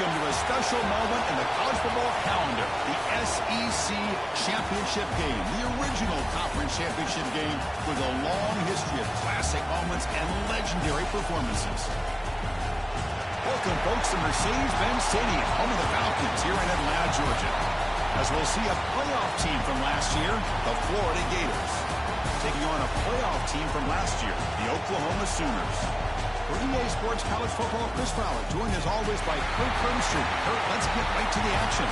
Welcome to a special moment in the college football calendar, the SEC Championship Game, the original conference championship game with a long history of classic moments and legendary performances. Welcome, folks, to Mercedes-Benz Stadium, home of the Falcons here in Atlanta, Georgia. As we'll see a playoff team from last year, the Florida Gators, taking on a playoff team from last year, the Oklahoma Sooners. For EA Sports College Football, Chris Fowler, joined as always by Kurt Clemstrom. Kurt, let's get right to the action.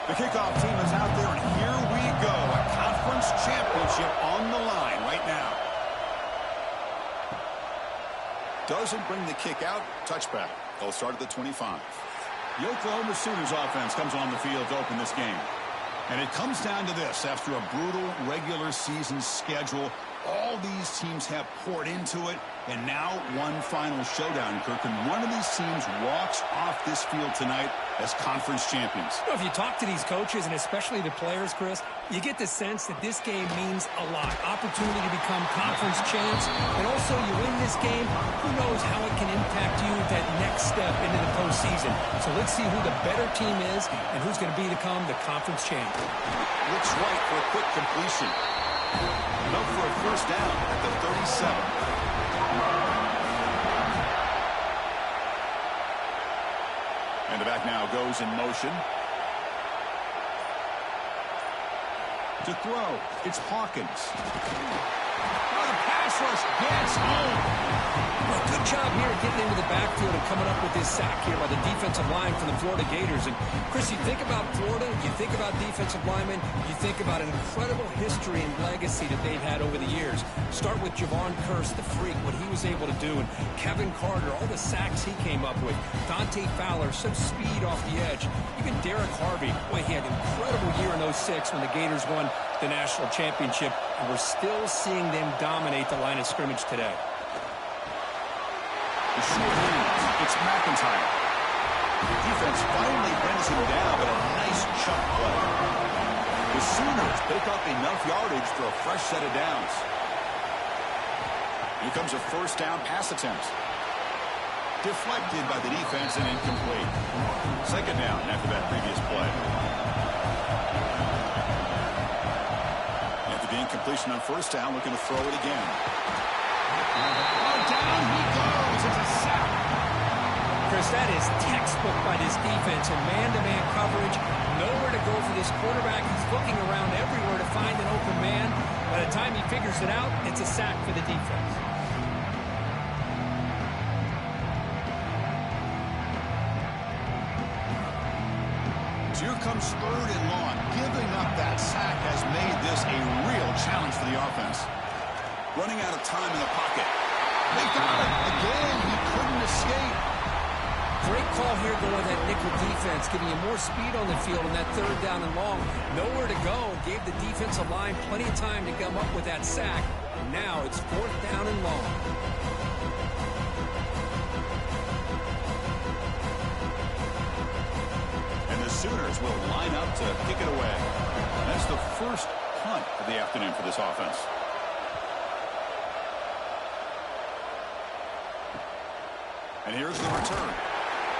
The kickoff team is out there, and here we go. A conference championship on the line right now. Doesn't bring the kick out. Touchback. They'll start at the 25. The Oklahoma Sooners offense comes on the field to open this game. And it comes down to this. After a brutal regular season schedule, all these teams have poured into it, and now one final showdown, Kirk. And one of these teams walks off this field tonight as conference champions. Well, if you talk to these coaches, and especially the players, Chris, you get the sense that this game means a lot. Opportunity to become conference champs, and also you win this game, who knows how it can impact you that next step into the postseason. So let's see who the better team is and who's going to become the conference champ. Looks right for a quick completion. Look for a first down at the 37. And the back now goes in motion. To throw, it's Hawkins. Oh, the pass rush gets home. Well, good job here getting into the backfield and coming up with this sack here by the defensive line from the Florida Gators. And, Chris, you think about Florida, you think about defensive linemen, you think about an incredible history and legacy that they've had over the years. Start with Javon Curse, the freak, what he was able to do, and Kevin Carter, all the sacks he came up with. Dante Fowler, some speed off the edge. Even Derek Harvey, boy, he had an incredible year in 06 when the Gators won the national championship, and we're still seeing them dominate the line of scrimmage today. The short hands, it's McIntyre. The defense finally brings him down, but a nice chunk play. The Sooners pick up enough yardage for a fresh set of downs. Here comes a first down pass attempt. Deflected by the defense and incomplete. Second down after that previous play. After the incompletion on first down, looking to throw it again. Oh, down he goes. It's a sack. Chris, that is textbook by this defense and man-to-man coverage. Nowhere to go for this quarterback. He's looking around everywhere to find an open man. By the time he figures it out, it's a sack for the defense. So here comes third and long. Giving up that sack has made this a real challenge for the offense. Running out of time in the pocket. They got it. Again, he couldn't escape. Great call here going that nickel defense, giving you more speed on the field on that third down and long. Nowhere to go. Gave the defensive line plenty of time to come up with that sack. And now it's fourth down and long. And the Sooners will line up to kick it away. That's the first punt of the afternoon for this offense. And here's the return.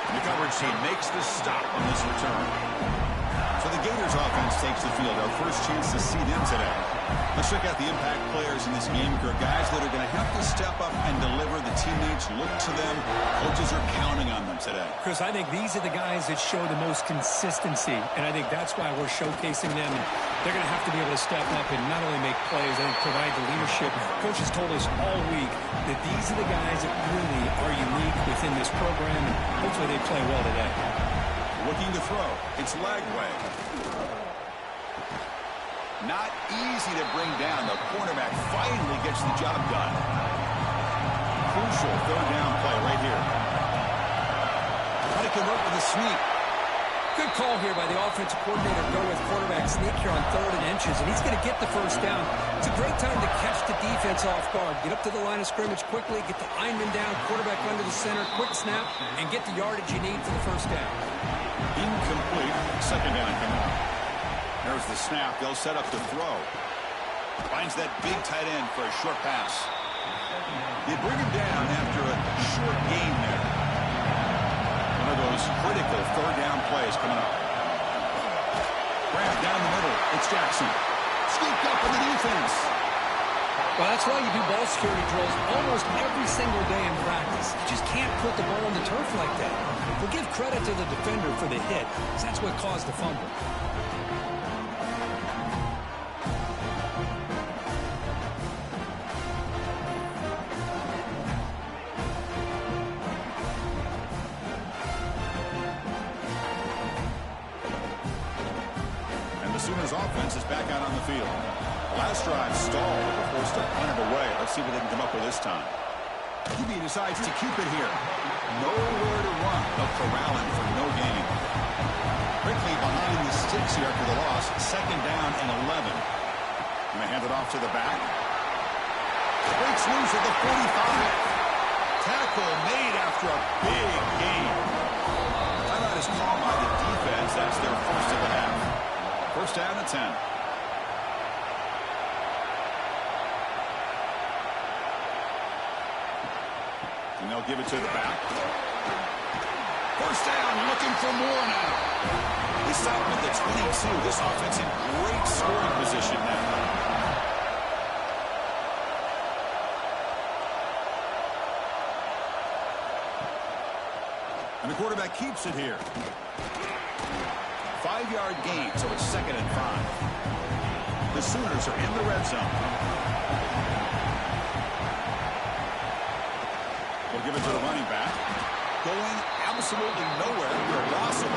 The coverage team makes the stop on this return. So the Gators offense takes the field. Our first chance to see them today. Let's check out the impact players in this game. Guys that are going to have to step up and deliver. The teammates look to them. Coaches are counting on them today. Chris, I think these are the guys that show the most consistency, and I think that's why we're showcasing them. And they're going to have to be able to step up and not only make plays, I think provide the leadership. Coaches told us all week that these are the guys that really are unique within this program, and hopefully they play well today. Looking to throw. It's Lagway. Not easy to bring down. The cornerback finally gets the job done. Crucial third down play right here. Try to convert with a sneak. Good call here by the offensive coordinator. Go with quarterback sneak here on 3rd and inches, and he's going to get the first down. It's a great time to catch the defense off guard. Get up to the line of scrimmage quickly, get the lineman down, quarterback under the center, quick snap, and get the yardage you need for the first down. Incomplete. 2nd down coming up. There's the snap. They'll set up to throw. Finds that big tight end for a short pass. They bring him down after a short gain there. One of those critical 3rd down plays coming up. Grab down the middle. It's Jackson. Scooped up in the defense. Well, that's why you do ball security drills almost every single day in practice. You just can't put the ball on the turf like that. We'll give credit to the defender for the hit, because that's what caused the fumble. Sooners offense is back out on the field. Last drive stalled and were forced to punt it away. Let's see what they can come up with this time. QB decides to keep it here. Nowhere to run. They'll corral him for no gain. Quickly behind the sticks here after the loss. 2nd down and 11. And they hand it off to the back. Breaks loose at the 45. Tackle made after a big gain. Timeout is called by the defense. That's their first of the half. 1st down and 10. And they'll give it to the back. 1st down, looking for more now. They stop at the 22. This offense in great scoring position now. And the quarterback keeps it here. 5-yard gain, so it's 2nd and 5. The Sooners are in the red zone. We'll give it to the running back. Going absolutely nowhere. Rossum.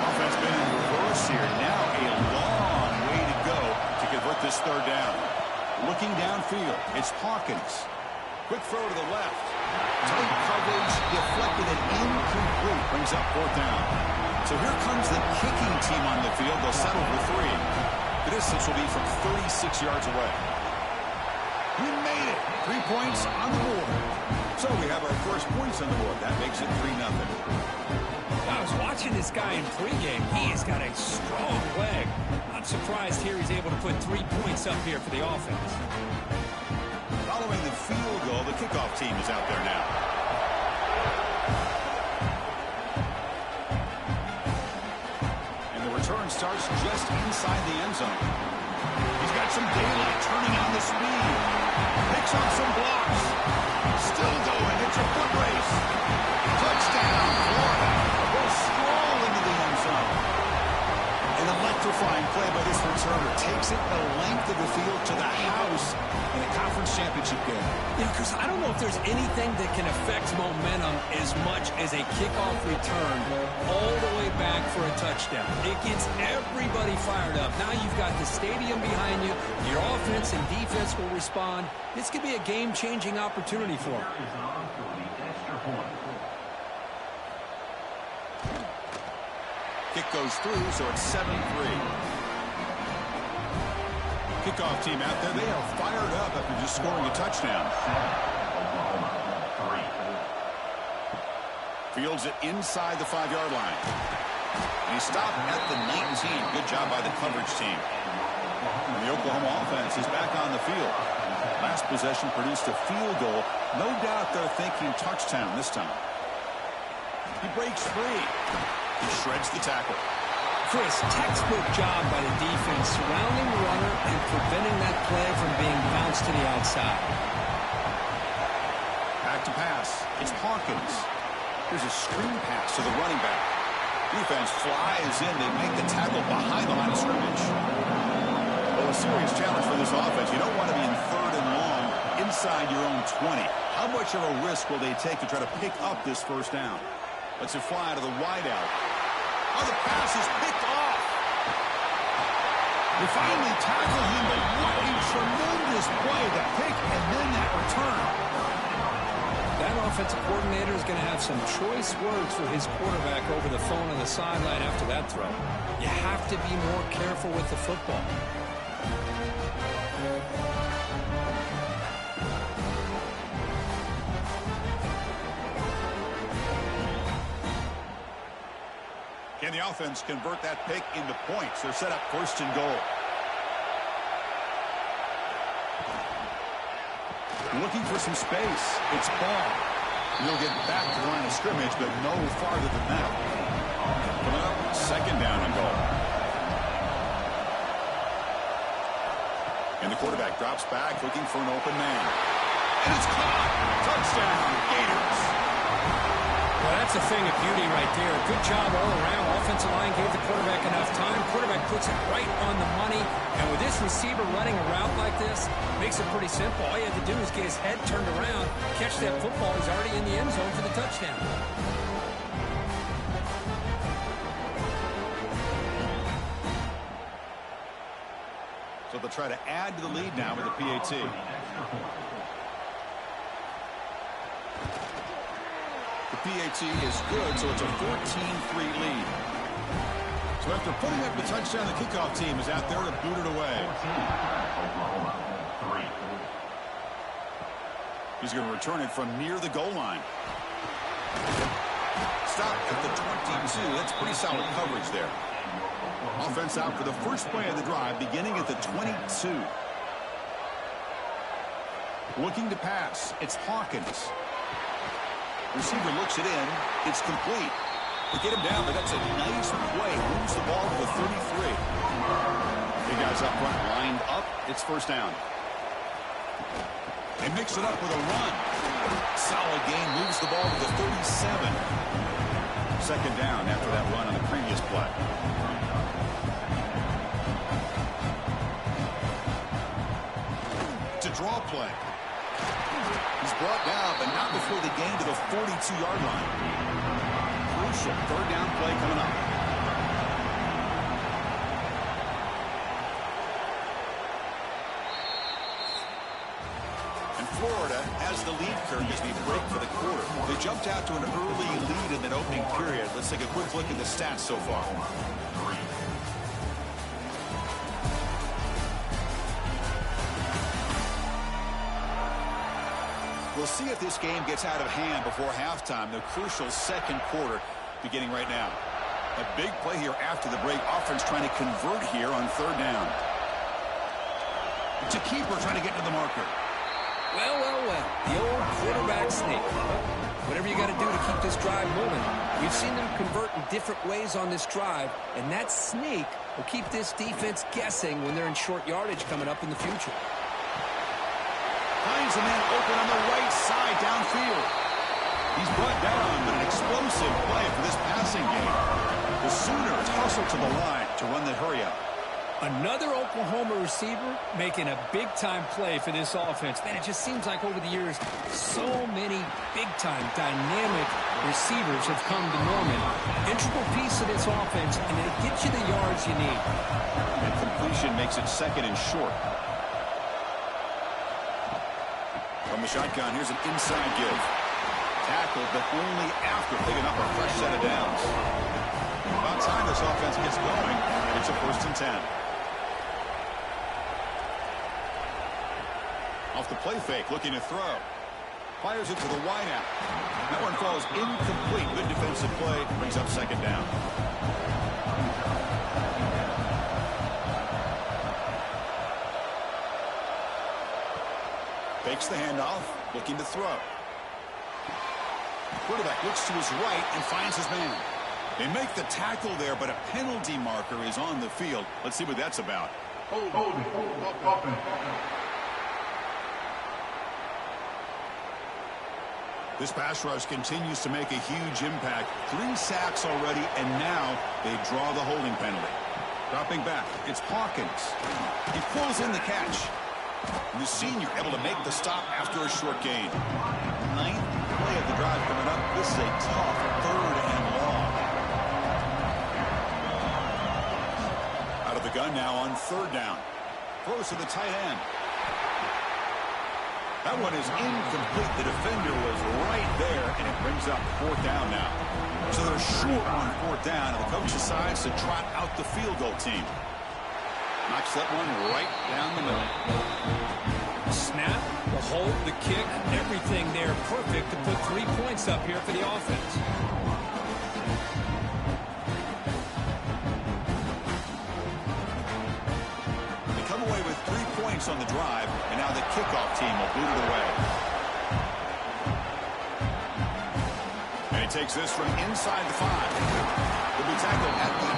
Offense been in reverse here. Now a long way to go to convert this 3rd down. Looking downfield, it's Hawkins. Quick throw to the left. Tight coverage, deflected and incomplete. Brings up 4th down. So here comes the kicking team on the field. They'll settle for 3. The distance will be from 36 yards away. We made it. 3 points on the board. So we have our first points on the board. That makes it 3-0. I was watching this guy in pregame. He has got a strong leg. Not surprised here he's able to put 3 points up here for the offense. Following the field goal, the kickoff team is out there now. Return starts just inside the end zone. He's got some daylight, turning on the speed. Picks up some blocks. Still going. It's a foot race. Touchdown, Florida. Will stroll into the end zone. An electrifying play by this returner. Takes it the length of the field to the house in a conference championship game. Yeah, because I don't know if there's anything that can affect momentum as much as a kickoff return all the way back for a touchdown. It gets everybody fired up. Now you've got the stadium behind you. Your offense and defense will respond. This could be a game-changing opportunity for them. Kick goes through, so it's 7-3. Kickoff team out there, they are fired up after just scoring a touchdown. Fields it inside the 5-yard line. And he stopped at the 19. Good job by the coverage team. And the Oklahoma offense is back on the field. Last possession produced a field goal. No doubt they're thinking touchdown this time. He breaks free. He shreds the tackle. Chris, textbook job by the defense surrounding the runner and preventing that play from being bounced to the outside. Back to pass. It's Hawkins. Here's a screen pass to the running back. Defense flies in. They make the tackle behind the line of scrimmage. Well, a serious challenge for this offense. You don't want to be in 3rd and long inside your own 20. How much of a risk will they take to try to pick up this 1st down? Let's it fly to the wideout. Oh, the pass is picked off. They finally tackled him, but what a tremendous play. The pick and then that return. That offensive coordinator is going to have some choice words for his quarterback over the phone on the sideline after that throw. You have to be more careful with the football. Can the offense convert that pick into points? They're set up 1st and goal. Looking for some space. It's ball. He'll get back to the line of scrimmage, but no farther than that. Coming up, 2nd down and goal. And the quarterback drops back, looking for an open man. And it's caught. Touchdown, Gators. Well, that's a thing of beauty right there. Good job all around. Offensive line gave the quarterback enough time. Quarterback puts it right on the money. And with this receiver running a route like this, makes it pretty simple. All you have to do is get his head turned around, catch that football. He's already in the end zone for the touchdown. So they'll try to add to the lead now with the PAT. The PAT is good, so it's a 14-3 lead. So after putting up the touchdown, the kickoff team is out there to boot it away. He's going to return it from near the goal line. Stop at the 22. That's pretty solid coverage there. Offense out for the first play of the drive, beginning at the 22. Looking to pass. It's Hawkins. Receiver looks it in. It's complete. They get him down, but that's a nice play. Moves the ball to the 33. Big guys up front lined up. It's 1st down. They mix it up with a run. Solid gain. Moves the ball to the 37. 2nd down after that run on the previous play. To draw play. He's brought down, but not before the gain to the 42-yard line. Crucial 3rd down play coming up. And Florida has the lead curve as we break for the quarter. They jumped out to an early lead in that opening period. Let's take a quick look at the stats so far. We'll see if this game gets out of hand before halftime. The crucial 2nd quarter beginning right now. A big play here after the break. Offense trying to convert here on 3rd down. To keeper trying to get to the marker. Well, well, well. The old quarterback sneak. Whatever you got to do to keep this drive moving. We've seen them convert in different ways on this drive, and that sneak will keep this defense guessing when they're in short yardage coming up in the future. Finds a man open on the right side downfield. He's brought down, but an explosive play for this passing game. The Sooners hustle to the line to run the hurry up. Another Oklahoma receiver making a big-time play for this offense. Man, it just seems like over the years, so many big-time, dynamic receivers have come to Norman. Integral piece of this offense, and they get you the yards you need. And completion makes it 2nd and short. From the shotgun, here's an inside give. Tackled, but only after picking up a fresh set of downs. About time this offense gets going, and it's a 1st and 10. Off the play fake, looking to throw. Fires it to the wideout. That one falls incomplete. Good defensive play, brings up 2nd down. Fakes the handoff, looking to throw. Quarterback looks to his right and finds his man. They make the tackle there, but a penalty marker is on the field. Let's see what that's about. This pass rush continues to make a huge impact. 3 sacks already, and now they draw the holding penalty. Dropping back, it's Hawkins. He pulls in the catch. And the senior able to make the stop after a short gain. 9th play of the drive coming up. This is a tough 3rd and long. Out of the gun now on 3rd down. Throws to the tight end. That one is incomplete. The defender was right there, and it brings up 4th down now. So they're short on 4th down, and the coach decides to trot out the field goal team. Knocks that one right down the middle. Snap, the hold, the kick, everything there perfect to put 3 points up here for the offense. They come away with 3 points on the drive, and now the kickoff team will boot it away. And he takes this from inside the 5. He'll be tackled at the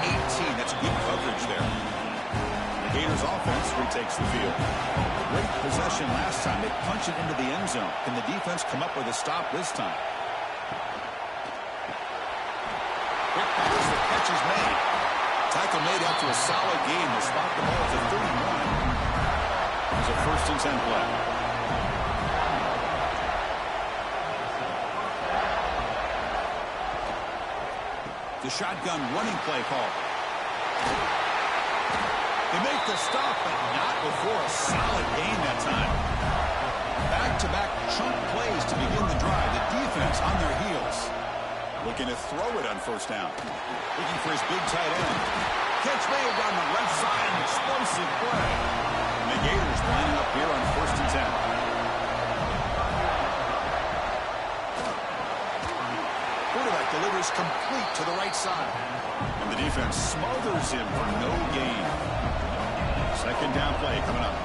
18. That's good coverage there. The Gators offense retakes the field. Great possession last time. They punch it into the end zone. Can the defense come up with a stop this time? Quick pass, the catch is made. Tackle made after a solid game. Will spot the ball to 31. It's a 1st and 10 play. The shotgun running play call. They make the stop, but not before a solid gain that time. Back-to-back chunk plays to begin the drive. The defense on their heels. Looking to throw it on 1st down. Looking for his big tight end. Catch made on the left side. An explosive play. And the Gators lining up here on 1st and 10. Quarterback delivers complete to the right side. And the defense smothers him for no gain. 2nd down play coming up.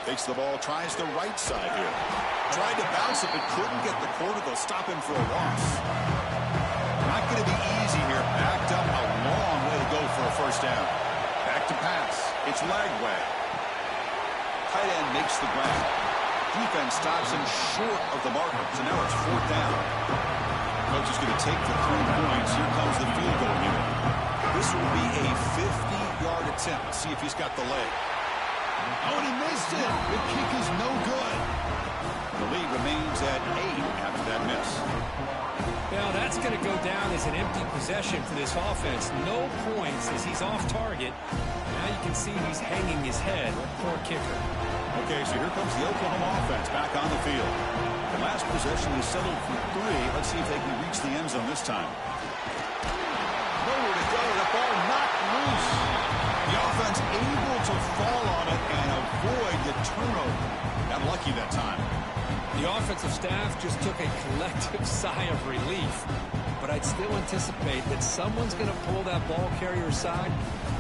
Takes the ball, tries the right side here. Tried to bounce it, but couldn't get the corner. They'll stop him for a loss. Not going to be easy here. Backed up a long way to go for a 1st down. Back to pass. It's Lagway. Tight end makes the grab. Defense stops him short of the marker. So now it's 4th down. Coach is going to take the 3 points. Here comes the field goal unit. This will be a 50-yard attempt. See if he's got the leg. Oh, and he missed it. The kick is no good. The lead remains at 8 after that miss. Now that's going to go down as an empty possession for this offense. No points as he's off target. Now you can see he's hanging his head. Poor kicker. Okay, so here comes the Oklahoma offense back on the field. The last possession is settled for 3. Let's see if they can reach the end zone this time. Nowhere to go. The ball knocked loose. The offense able to fall on it and avoid the turnover. Got lucky that time. The offensive staff just took a collective sigh of relief. But I'd still anticipate that someone's going to pull that ball carrier aside,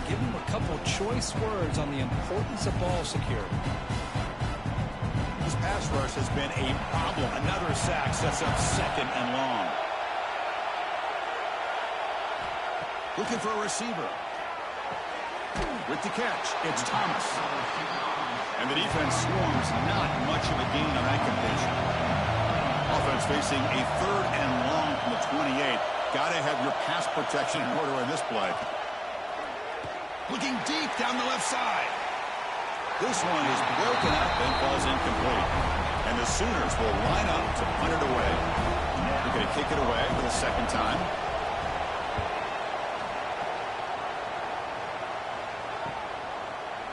give him a couple choice words on the importance of ball security. This pass rush has been a problem. Another sack sets up 2nd and long. Looking for a receiver. With the catch, it's Thomas. And the defense swarms, not much of a gain on that completion. Offense facing a 3rd and long from the 28. Got to have your pass protection in order in this play. Looking deep down the left side. This one is broken up and falls incomplete. And the Sooners will line up to punt it away. They're going to kick it away for the 2nd time.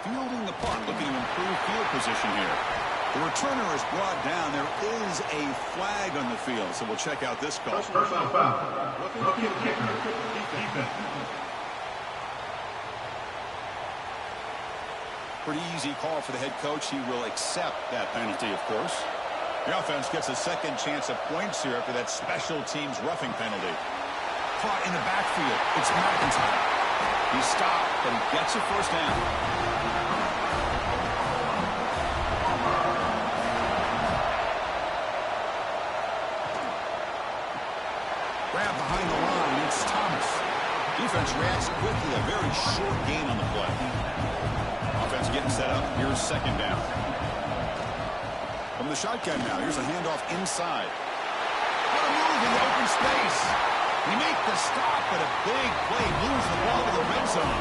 Fielding the punt, looking to improve field position here. The returner is brought down. There is a flag on the field, so we'll check out this call. Personal foul. Rookie kicker. Defense. Pretty easy call for the head coach. He will accept that penalty, of course. The offense gets a 2nd chance at points here after that special teams roughing penalty. Caught in the backfield. It's McIntyre. He stopped, but he gets a 1st down. Grab behind the line. It's Thomas. Defense reacts quickly. A very short gain on the play. Offense getting set up. Here's 2nd down. From the shotgun now. Here's a handoff inside. What a move in the open space. They make the stop, but a big play. Moves the ball to the red zone.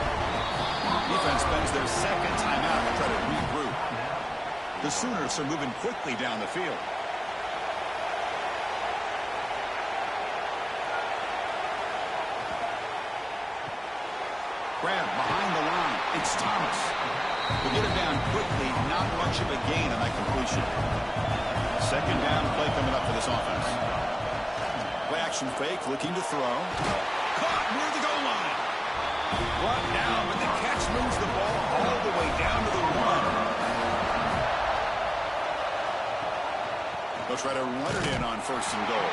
Defense spends their 2nd timeout to try to regroup. The Sooners are moving quickly down the field. Grab behind the line. It's Thomas. We'll get him down quickly. Not much of a gain on that completion. Second down play coming up for this offense. Play action fake, looking to throw. Caught near the goal line. Brought down, but the catch moves the ball all the way down to the 1. They'll try to run it in on first and goal.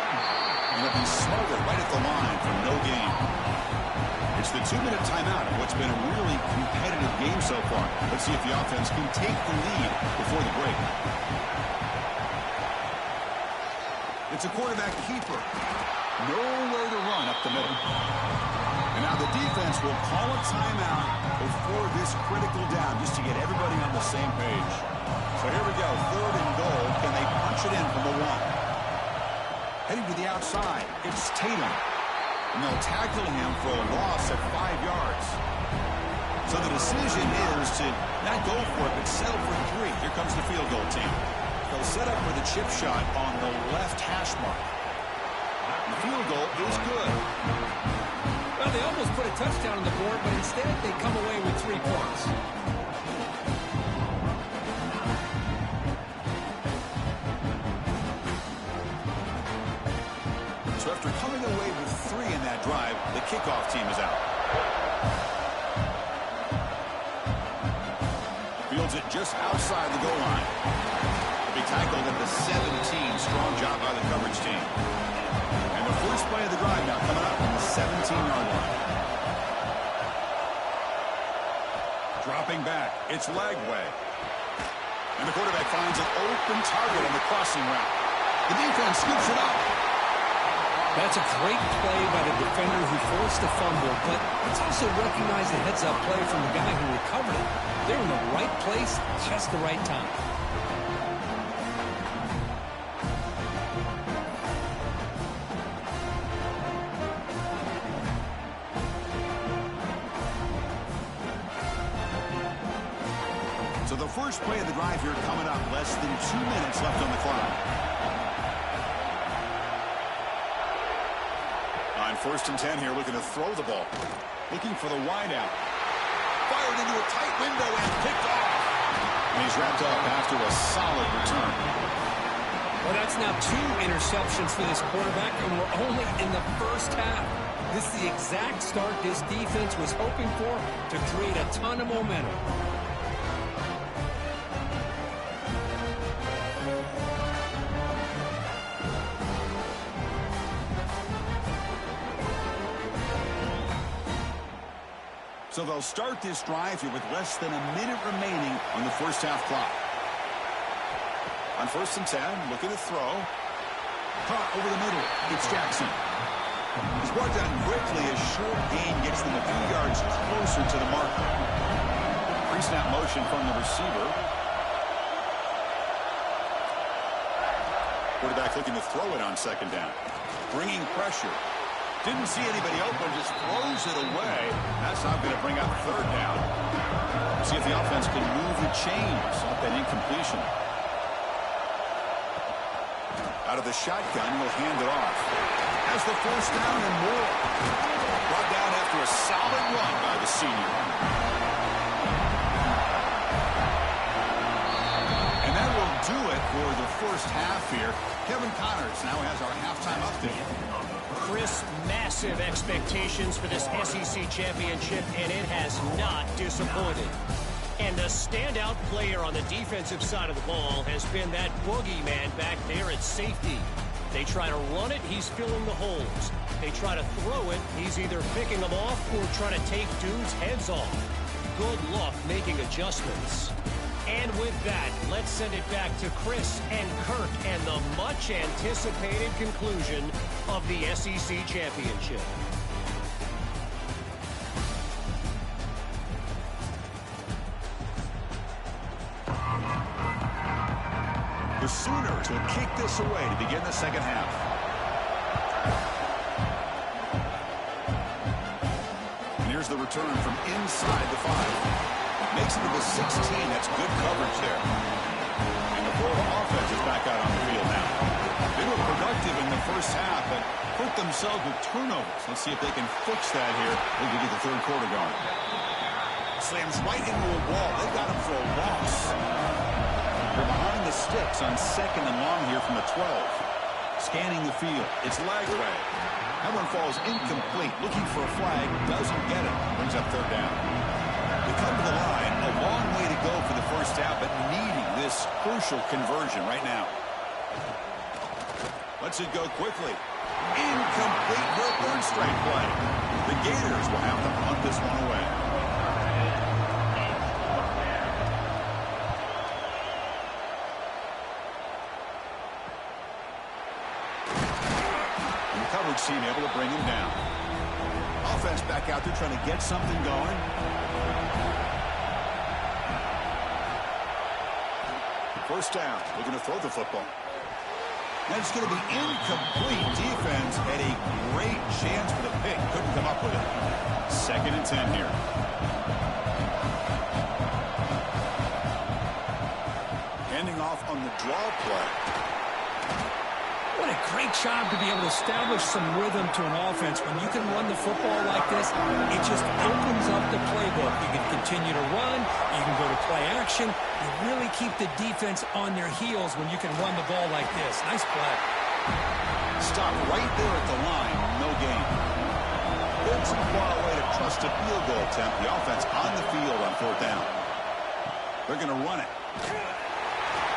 And they'll be smothered right at the line for no gain. It's the 2-minute timeout of what's been a really competitive game so far. Let's see if the offense can take the lead before the break. It's a quarterback keeper. Nowhere to run up the middle. And now the defense will call a timeout before this critical down just to get everybody on the same page. So here we go, 3rd and goal. Can they punch it in from the 1? Heading to the outside, it's Tatum. And they'll tackle him for a loss of 5 yards. So the decision is to not go for it, but settle for 3. Here comes the field goal team. They'll set up for the chip shot on the left hash mark. And the field goal is good. Well, they almost put a touchdown on the board, but instead they come away with 3 points. So after coming away with 3 in that drive, the kickoff team is out. Fields it just outside the goal line. He'll be tackled at the 17. Strong job by the coverage team. And the first play of the drive now coming up on the 17-yard line. Dropping back, it's Lagway. And the quarterback finds an open target on the crossing route. The defense scoops it up. That's a great play by the defender who forced the fumble, but let's also recognize the heads-up play from the guy who recovered it. They're in the right place, just the right time. So the first play of the drive here coming up, less than 2 minutes left on the clock. On 1st and 10 here, looking to throw the ball. Looking for the wideout. Fired into a tight window and picked off. And he's wrapped up after a solid return. Well, that's now 2 interceptions for this quarterback, and we're only in the first half. This is the exact start this defense was hoping for to create a ton of momentum. So they'll start this drive here with less than a minute remaining on the first half clock. On 1st and 10, looking to throw. Caught over the middle. It's Jackson. He's brought down quickly. A short gain gets them a few yards closer to the mark. Pre-snap motion from the receiver. Quarterback looking to throw it on 2nd down. Bringing pressure. Didn't see anybody open, just throws it away. That's not going to bring up 3rd down. See if the offense can move the chains off that incompletion. Out of the shotgun, will hand it off. Has the 1st down and more. Brought down after a solid run by the senior. And that will do it for the first half here. Kevin Connors now has our halftime update. Chris, massive expectations for this SEC championship, and it has not disappointed. And the standout player on the defensive side of the ball has been that boogeyman back there at safety. They try to run it, he's filling the holes. They try to throw it, he's either picking them off or trying to take dudes' heads off. Good luck making adjustments. And with that, let's send it back to Chris and Kirk and the much-anticipated conclusion of the SEC Championship. The Sooners will kick this away to begin the second half. And here's the return from inside the 5. Makes it to the 16. That's good coverage there. And the Florida offense is back out on the field now. They were productive in the first half, but hurt themselves with turnovers. Let's see if they can fix that here as we get the 3rd quarter going. Slams right into a wall. They got him for a loss. They're behind the sticks on 2nd and long here from the 12. Scanning the field. It's Lagway. That one falls incomplete. Looking for a flag. Doesn't get it. Brings up 3rd down. We come to the line. A long way to go for the first down, but needing this crucial conversion right now. Lets it go quickly. Incomplete for a 3rd straight play. The Gators will have to punt this one away. And the coverage team able to bring him down. Offense back out there trying to get something going. First down. We're going to throw the football. That's going to be incomplete. Defense had a great chance for the pick. Couldn't come up with it. 2nd and 10 here. Handing off on the draw play. What a great job to be able to establish some rhythm to an offense. When you can run the football like this, it just opens up the playbook. You can continue to run. You can go to play action. You really keep the defense on their heels when you can run the ball like this. Nice play. Stop right there at the line. No gain. It's a far away to trust a field goal attempt. The offense on the field on 4th down. They're going to run it.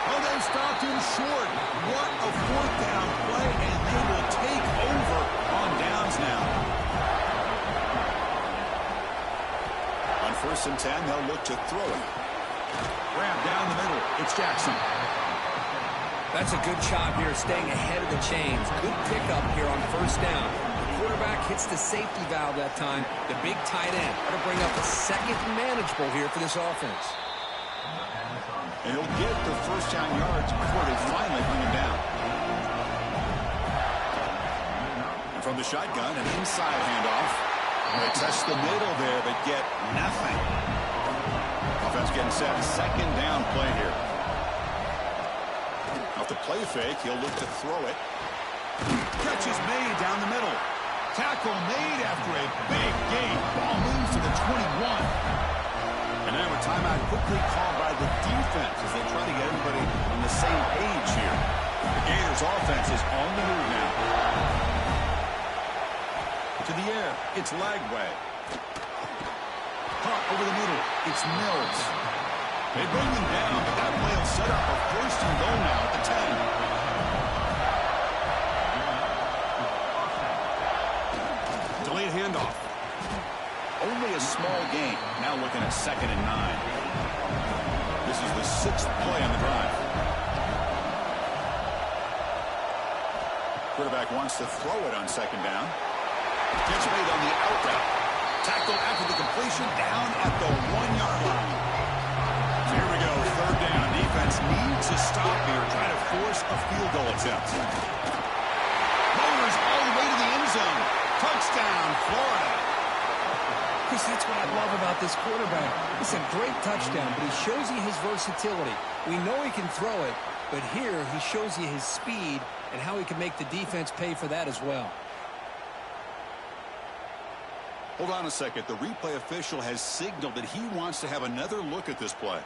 Oh, they stopped him short. What a 4th down play, and they will take over on downs now. On 1st and 10, they'll look to throw it. Grab down the middle. It's Jackson. That's a good job here, staying ahead of the chains. Good pickup here on 1st down. The quarterback hits the safety valve that time. The big tight end. That'll bring up a 2nd manageable here for this offense. And he'll get the 1st down yards before they finally bring him down. And from the shotgun, an inside handoff. They test the middle there, but get nothing. Offense getting set. 2nd down play here. Off the play fake, he'll look to throw it. Catch is made down the middle. Tackle made after a big gain. Ball moves to the 21. And now a timeout quickly called by the defense as they try to get everybody on the same page here. The Gators offense is on the move now. To the air, it's Lagway. Caught over the middle, it's Mills. They bring them down, but that play will set up a 1st and goal now at the 10. Delayed handoff. Only a small gain. Now looking at 2nd and 9. This is the 6th play on the drive. Quarterback wants to throw it on 2nd down. Catch made on the out route. Tackle after the completion down at the 1-yard line. So here we go. 3rd down. Defense needs to stop here. Trying to force a field goal attempt. Motors all the way to the end zone. Touchdown, Florida. That's what I love about this quarterback. It's a great touchdown, but he shows you his versatility. We know he can throw it, but here he shows you his speed and how he can make the defense pay for that as well. Hold on a second. The replay official has signaled that he wants to have another look at this play.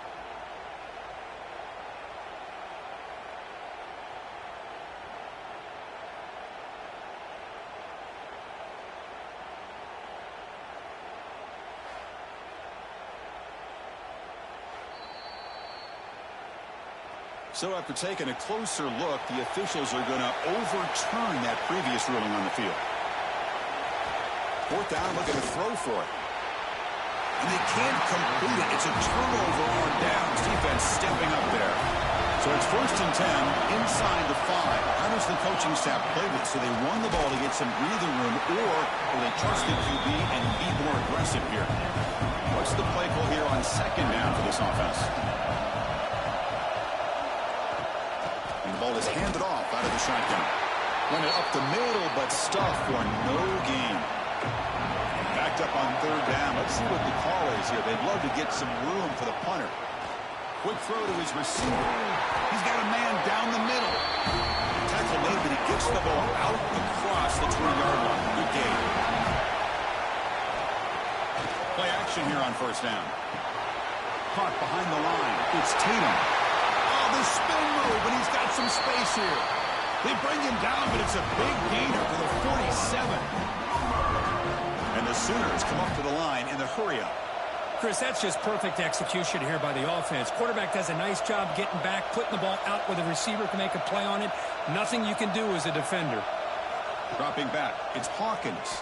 So after taking a closer look, the officials are going to overturn that previous ruling on the field. 4th down, looking to throw for it. And they can't complete it. It's a turnover on downs. Defense stepping up there. So it's 1st and 10 inside the 5. How does the coaching staff play with it? So they run the ball to get some breathing room, or will they trust the QB and be more aggressive here? What's the play call here on 2nd down for this offense? The ball is handed off out of the shotgun. Run it up the middle, but stuffed for no gain. Backed up on 3rd down. Let's see what the call is here. They'd love to get some room for the punter. Quick throw to his receiver. He's got a man down the middle. Tackle made, but he gets the ball out across the 20-yard line. Good gain. Play action. action here on first down. Caught behind the line. It's Tatum. Oh, the spin move, and he's got some space here. They bring him down, but it's a big gainer for the 47. And the Sooners come up to the line in the hurry-up. Chris, that's just perfect execution here by the offense. Quarterback does a nice job getting back, putting the ball out where the receiver can make a play on it. Nothing you can do as a defender. Dropping back, it's Hawkins.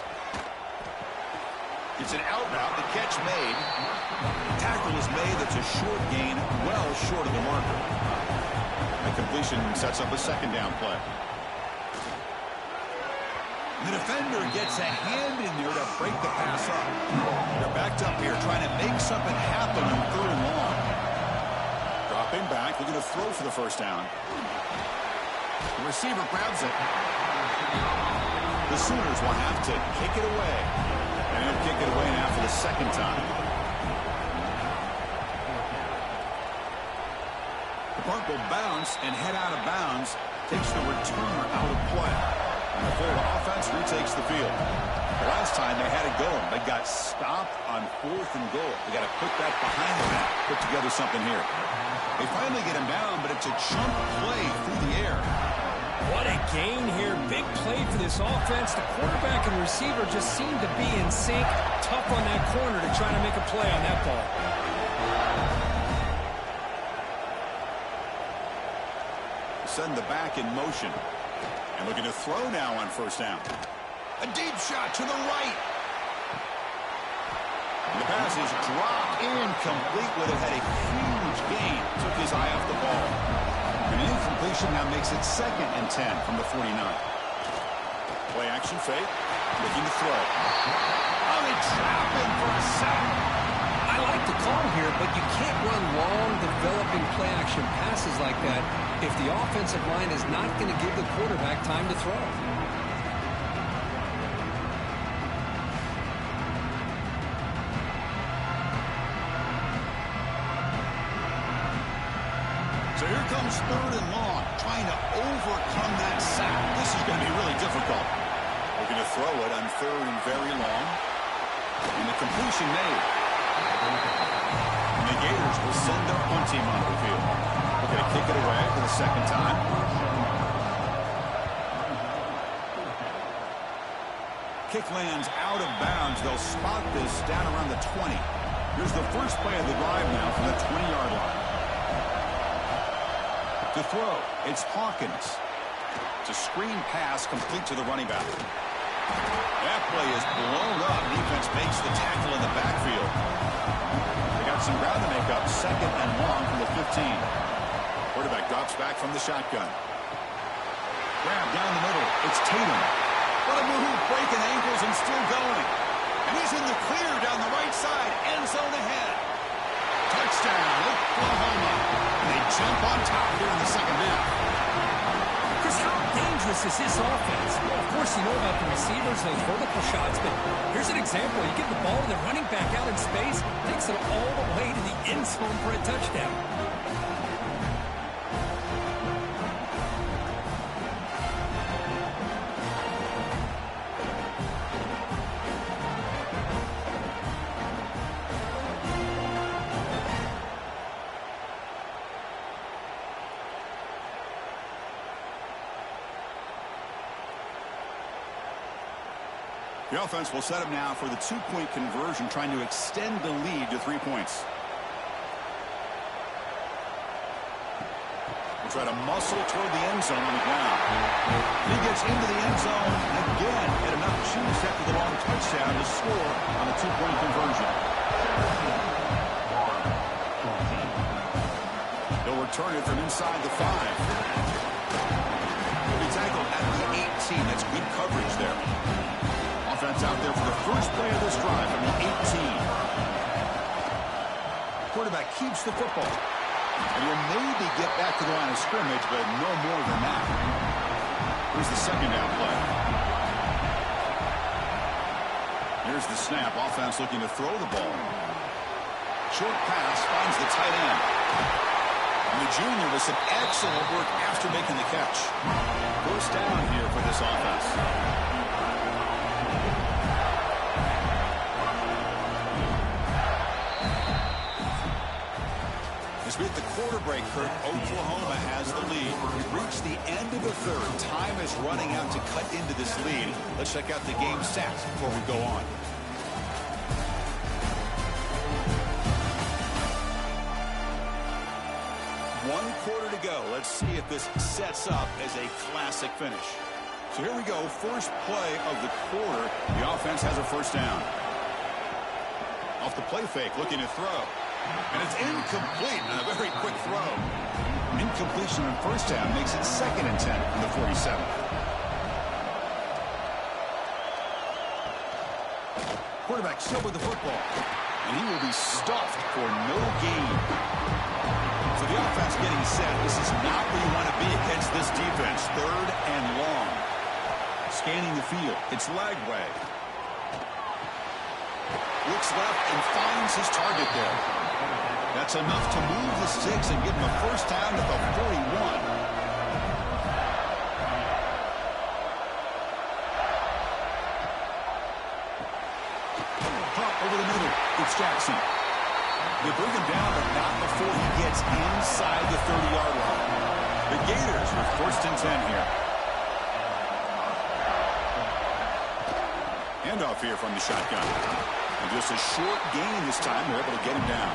It's an out route, the catch made. The tackle is made, that's a short gain, well short of the marker. The completion sets up a second down play. The defender gets a hand in there to break the pass up. They're backed up here trying to make something happen on third and long. Dropping back, looking to throw for the first down. The receiver grabs it. The Sooners will have to kick it away. And he'll kick it away now for the second time. The punt will bounce and head out of bounds. Takes the returner out of play. And the Florida offense retakes the field. The last time they had it going, they got stopped on 4th and goal. They got to put that behind them and put together something here. They finally get him down, but it's a chunk play through the air. What a gain here. Big play for this offense. The quarterback and receiver just seem to be in sync. Tough on that corner to try to make a play on that ball. Send the back in motion. And looking to throw now on first down. A deep shot to the right. And the pass is dropped incomplete, but it had a huge gain. Took his eye off the ball. An incompletion now makes it 2nd and 10 from the 49. Play action fake. Looking to throw. Oh, they trap him for a sack. I like the call here, but you can't run long, developing play-action passes like that if the offensive line is not going to give the quarterback time to throw. So here comes 3rd and long, trying to overcome that sack. This is going to be really difficult. Looking to throw it on 3rd and very long. And the completion made. And the Gators will send their punt team onto the field. We're going to kick it away for the second time. Kick lands out of bounds. They'll spot this down around the 20. Here's the first play of the drive now from the 20-yard line. To throw, it's Hawkins. It's a screen pass complete to the running back. That play is blown up. Defense makes the tackle in the backfield. They got some ground to make up. 2nd and long from the 15. Quarterback drops back from the shotgun. Grab down the middle. It's Tatum. What a move, breaking ankles and still going. And he's in the clear down the right side. End zone ahead. Touchdown, Oklahoma. And they jump on top here in the second half. Chris, how dangerous is this offense? Well, of course, you know about the receivers, those vertical shots, but here's an example. You give the ball to the running back out in space, takes it all the way to the end zone for a touchdown. The offense will set up now for the 2-point conversion, trying to extend the lead to 3 points. We'll try to muscle toward the end zone on the ground. He gets into the end zone again, had enough juice after the long touchdown to score on a 2-point conversion. They'll return it from inside the 5. He'll be tackled at the 18. That's good coverage there. Offense out there for the first play of this drive from the 18. Quarterback keeps the football. And he'll maybe get back to the line of scrimmage, but no more than that. Here's the second down play. Here's the snap. Offense looking to throw the ball. Short pass finds the tight end. And the junior with some excellent work after making the catch. First down here for this offense. break, Kurt. Oklahoma has the lead. We've reached the end of the third. Time is running out to cut into this lead. Let's check out the game stats before we go on. One quarter to go. Let's see if this sets up as a classic finish. So here we go. First play of the quarter. The offense has a first down. Off the play fake, looking to throw. And it's incomplete on a very quick throw. Incompletion on first down makes it 2nd and 10 from the 47. Quarterback still with the football. And he will be stuffed for no gain. So the offense getting set. This is not where you want to be against this defense. 3rd and long. Scanning the field. It's Lagway. Looks left and finds his target there. That's enough to move the sticks and give him a first down at the 41. Pop over the middle. It's Jackson. They bring him down, but not before he gets inside the 30-yard line. The Gators with 1st and 10 here. Handoff here from the shotgun. And just a short gain this time. They're able to get him down.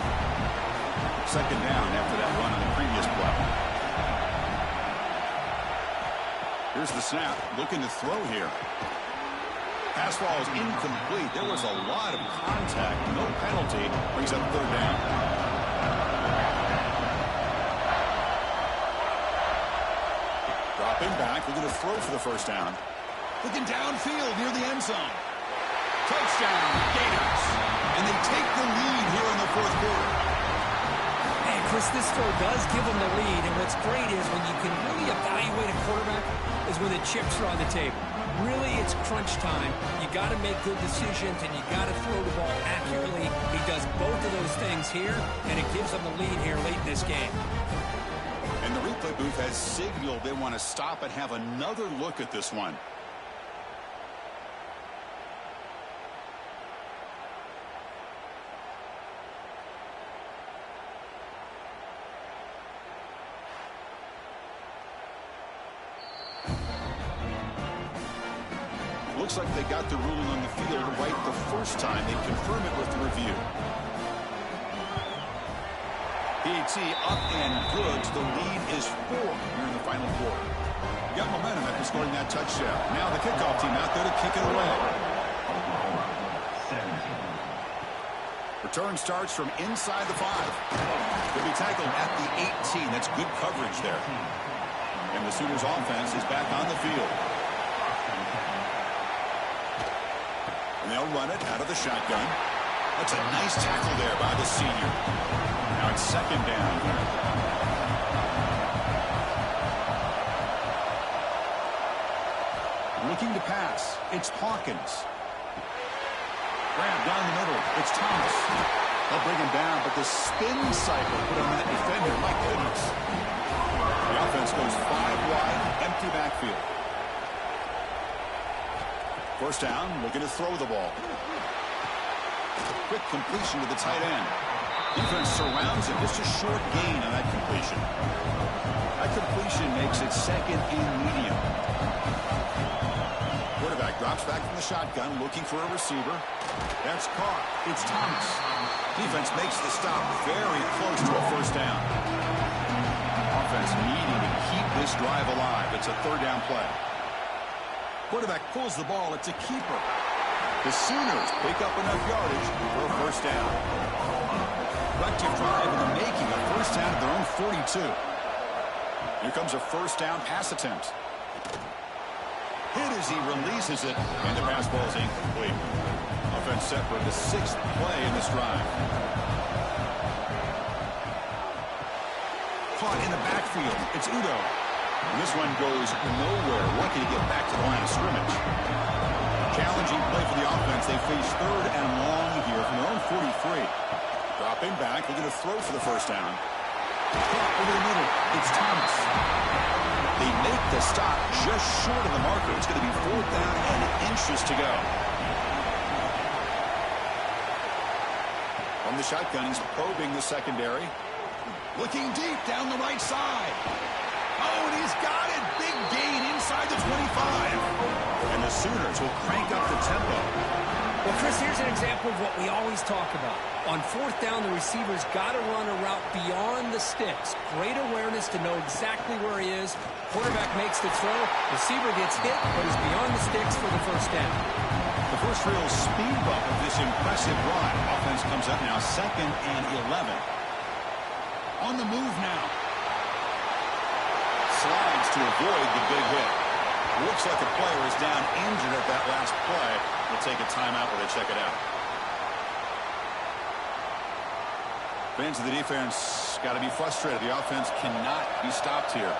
2nd down after that run on the previous play. Here's the snap. Looking to throw here. Pass ball is incomplete. There was a lot of contact. No penalty. Brings up 3rd down. Dropping back. We're going to throw for the first down. Looking downfield near the end zone. Touchdown, Gators. And they take the lead here in the 4th quarter. Hey, Chris, this throw does give them the lead. And what's great is when you can really evaluate a quarterback is when the chips are on the table. Really, it's crunch time. You got to make good decisions, and you got to throw the ball accurately. He does both of those things here, and it gives them the lead here late in this game. And the replay booth has signaled they want to stop and have another look at this one. Looks like they got the ruling on the field right the first time. They confirm it with the review. PAT up and good. The lead is 4 here in the final quarter. You got momentum after scoring that touchdown. Now the kickoff team out there to kick it away. Return starts from inside the 5. They'll be tackled at the 18. That's good coverage there. And the Sooners offense is back on the field. And they'll run it out of the shotgun. That's a nice tackle there by the senior. Now it's 2nd down. Looking to pass. It's Hawkins. Grab down the middle. It's Thomas. They'll bring him down, but the spin cycle put on that defender. My goodness. The offense goes 5 wide, empty backfield. First down, looking to throw the ball. Quick completion to the tight end. Defense surrounds him. Just a short gain on that completion. That completion makes it 2nd and medium. Quarterback drops back from the shotgun, looking for a receiver. That's caught. It's Thomas. Defense makes the stop very close to a first down. Offense needing to keep this drive alive. It's a 3rd down play. Quarterback pulls the ball. It's a keeper. The Sooners pick up enough yardage for a first down. Productive drive in the making. A first down at their own 42. Here comes a first down pass attempt. Hit as he releases it, and the pass ball is incomplete. Offense set for the 6th play in this drive. Caught in the backfield. It's Udo. And this one goes nowhere. Lucky to get back to the line of scrimmage. Challenging play for the offense. They face 3rd and long here from their own 43. Dropping back. Looking to throw for the first down. Caught over the middle. It's Thomas. They make the stop just short of the marker. It's going to be 4th down and inches to go. From the shotgun, he's probing the secondary. Looking deep down the right side. Oh, and he's got it. Big gain inside the 25. And the Sooners will crank up the tempo. Well, Chris, here's an example of what we always talk about. On fourth down, the receiver's got to run a route beyond the sticks. Great awareness to know exactly where he is. Quarterback makes the throw. Receiver gets hit, but is beyond the sticks for the first down. The first real speed bump of this impressive run. Offense comes up now 2nd and 11. On the move now. Slides to avoid the big hit. Looks like the player is down injured at that last play. We'll take a timeout where they check it out. Fans of the defense got to be frustrated. The offense cannot be stopped here.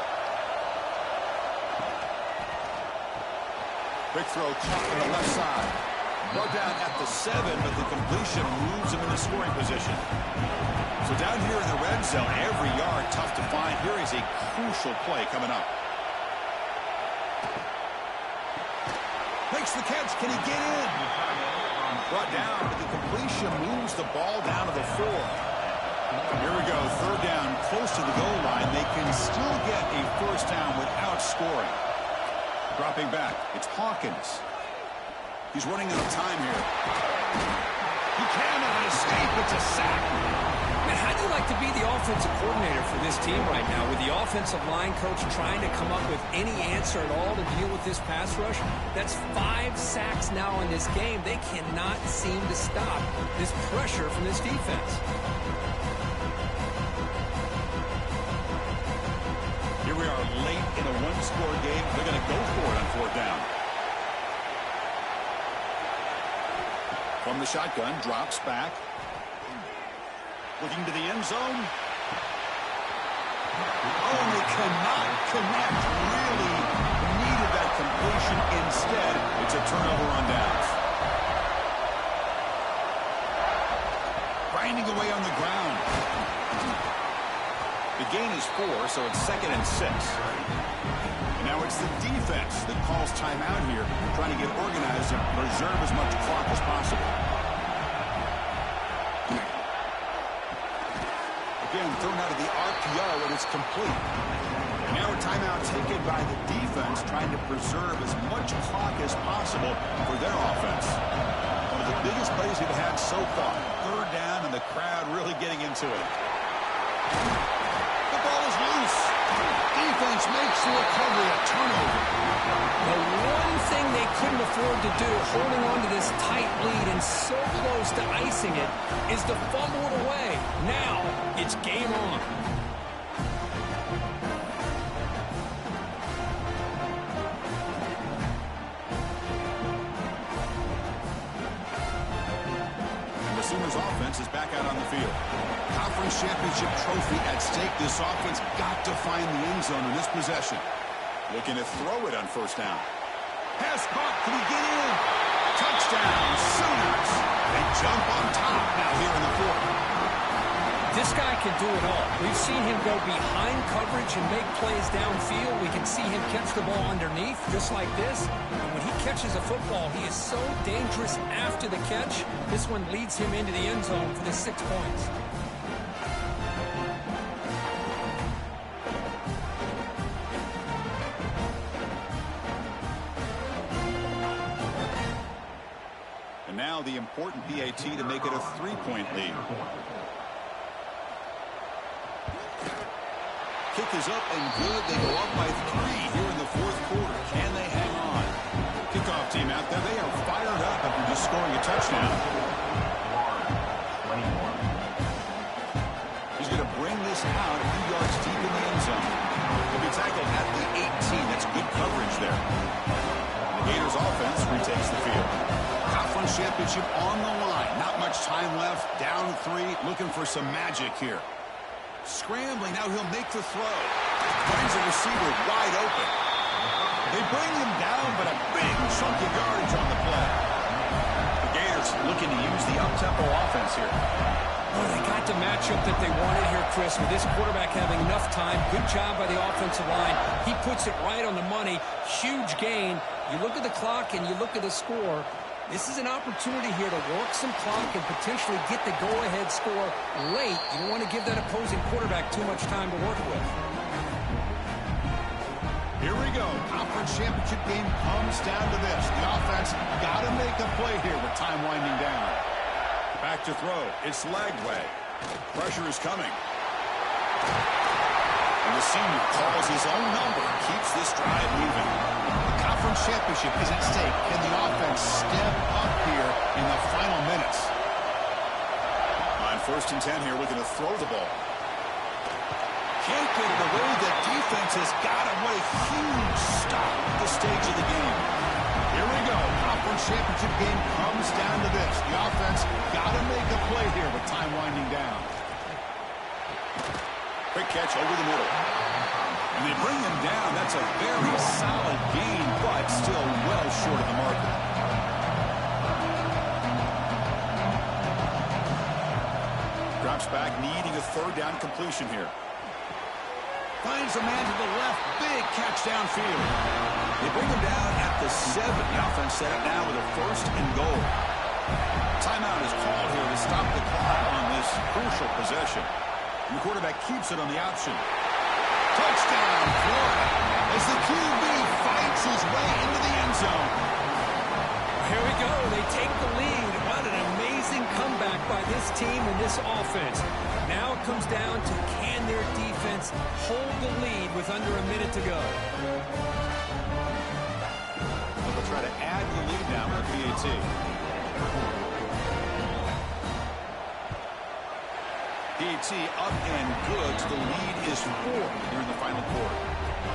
Big throw caught on the left side. Brought down at the 7, but the completion moves him into scoring position. So down here in the red zone, every yard tough to find. Here is a crucial play coming up. Makes the catch. Can he get in? Brought down, but the completion moves the ball down to the 4. Here we go. 3rd down, close to the goal line. They can still get a first down without scoring. Dropping back. It's Hawkins. He's running out of time here. He cannot escape. It's a sack. Man, how do you like to be the offensive coordinator for this team right now with the offensive line coach trying to come up with any answer at all to deal with this pass rush? That's 5 sacks now in this game. They cannot seem to stop this pressure from this defense. Here we are late in a one-score game. They're going to go for it on 4th down. From the shotgun, drops back. Looking to the end zone. Oh, they cannot connect. Really needed that completion. Instead, it's a turnover on downs. Grinding away on the ground. The gain is 4, so it's 2nd and 6. And now it's the defense that calls timeout here, trying to get organized and preserve as much clock as possible. Again, thrown out of the RPO, and it's complete. And now a timeout taken by the defense, trying to preserve as much clock as possible for their offense. One of the biggest plays they've had so far. 3rd down, and the crowd really getting into it. The ball is loose. Defense makes the recovery, a turnover. The one thing they couldn't afford to do, holding on to this tight lead and so close to icing it, is to fumble it away. Now, it's game on. And the Sooners offense is back out on the field. Conference championship trophy at stake. This offense got to find the end zone in this possession. Looking to throw it on 1st down. Pass caught. Can he get in? Touchdown, Sooners. They jump on top now here in the 4th. This guy can do it all. We've seen him go behind coverage and make plays downfield. We can see him catch the ball underneath, just like this. And when he catches a football, he is so dangerous after the catch. This one leads him into the end zone for the 6 points. And now the important PAT to make it a 3-point lead. Kick is up and good. They go up by 3 here in the 4th quarter. Can they hang on? Kickoff team out there. They are fired up after just scoring a touchdown. He's going to bring this out a few yards deep in the end zone. He'll be tackled at the 18. That's good coverage there. The Gators offense retakes the field. Conference championship on the line. Not much time left. Down 3. Looking for some magic here. Scrambling. Now he'll make the throw. Finds a receiver wide open. They bring him down, but a big chunk of yardage on the play. The Gators looking to use the up-tempo offense here. Oh, they got the matchup that they wanted here, Chris, with this quarterback having enough time. Good job by the offensive line. He puts it right on the money. Huge gain. You look at the clock and you look at the score. This is an opportunity here to work some clock and potentially get the go-ahead score late. You don't want to give that opposing quarterback too much time to work with. Here we go. Conference championship game comes down to this. The offense got to make a play here with time winding down. Back to throw. It's Lagway. Pressure is coming. And the senior calls his own number and keeps this drive moving. The conference championship is at stake. Can the offense step up here in the final minutes? On 1st and 10 here, we're going to throw the ball. Can't get it away. The defense has got away. Huge stop at this stage of the game. Here we go. Conference championship game comes down to this. The offense got to make a play here with time winding down. Quick catch over the middle. And they bring him down. That's a very solid gain, but still well short of the marker. Drops back, needing a 3rd down completion here. Finds a man to the left. Big catch downfield. They bring him down at the 7. The offense set up now with a 1st and goal. Timeout is called here to stop the clock on this crucial possession. And the quarterback keeps it on the option. Touchdown, Florida, as the QB fights his way into the end zone. Here we go. They take the lead. What an amazing comeback by this team and this offense. Now it comes down to can their defense hold the lead with under a minute to go. They'll try to add the lead now with PAT. PAT up and good. So the lead is 4 here in the final quarter.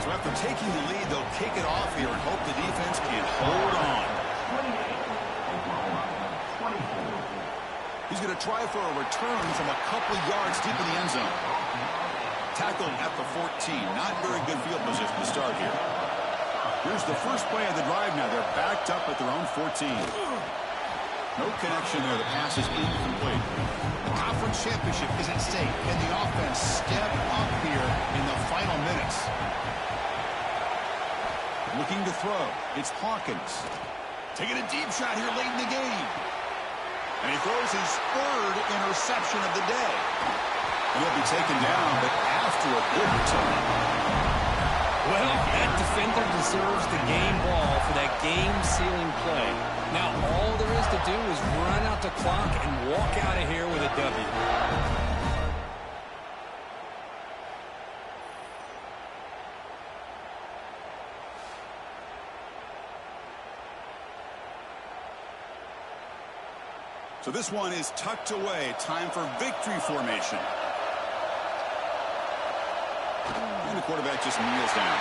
So after taking the lead, they'll kick it off here and hope the defense can hold on. He's going to try for a return from a couple yards deep in the end zone. Tackled at the 14. Not very good field position to start here. Here's the first play of the drive now. They're backed up at their own 14. No connection there. The pass is incomplete. The conference championship is at stake. Can the offense step up here in the final minutes? Looking to throw. It's Hawkins. Taking a deep shot here late in the game. And he throws his 3rd interception of the day. And he'll be taken down, but after a good return. Well, that defender deserves the game ball for that game-sealing play. Now, all there is to do is run out the clock and walk out of here with a W. So this one is tucked away. Time for victory formation. And the quarterback just kneels down.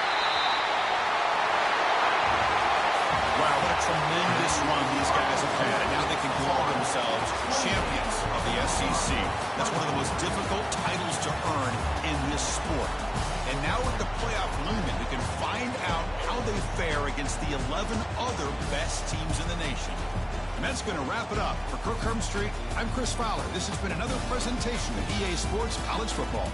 Wow, what a tremendous run these guys have had. And now they can call themselves champions of the SEC. That's one of the most difficult titles to earn in this sport. And now with the playoff looming, we can find out how they fare against the 11 other best teams in the nation. And that's going to wrap it up. For Kirk Herbstreit, I'm Chris Fowler. This has been another presentation of EA Sports College Football.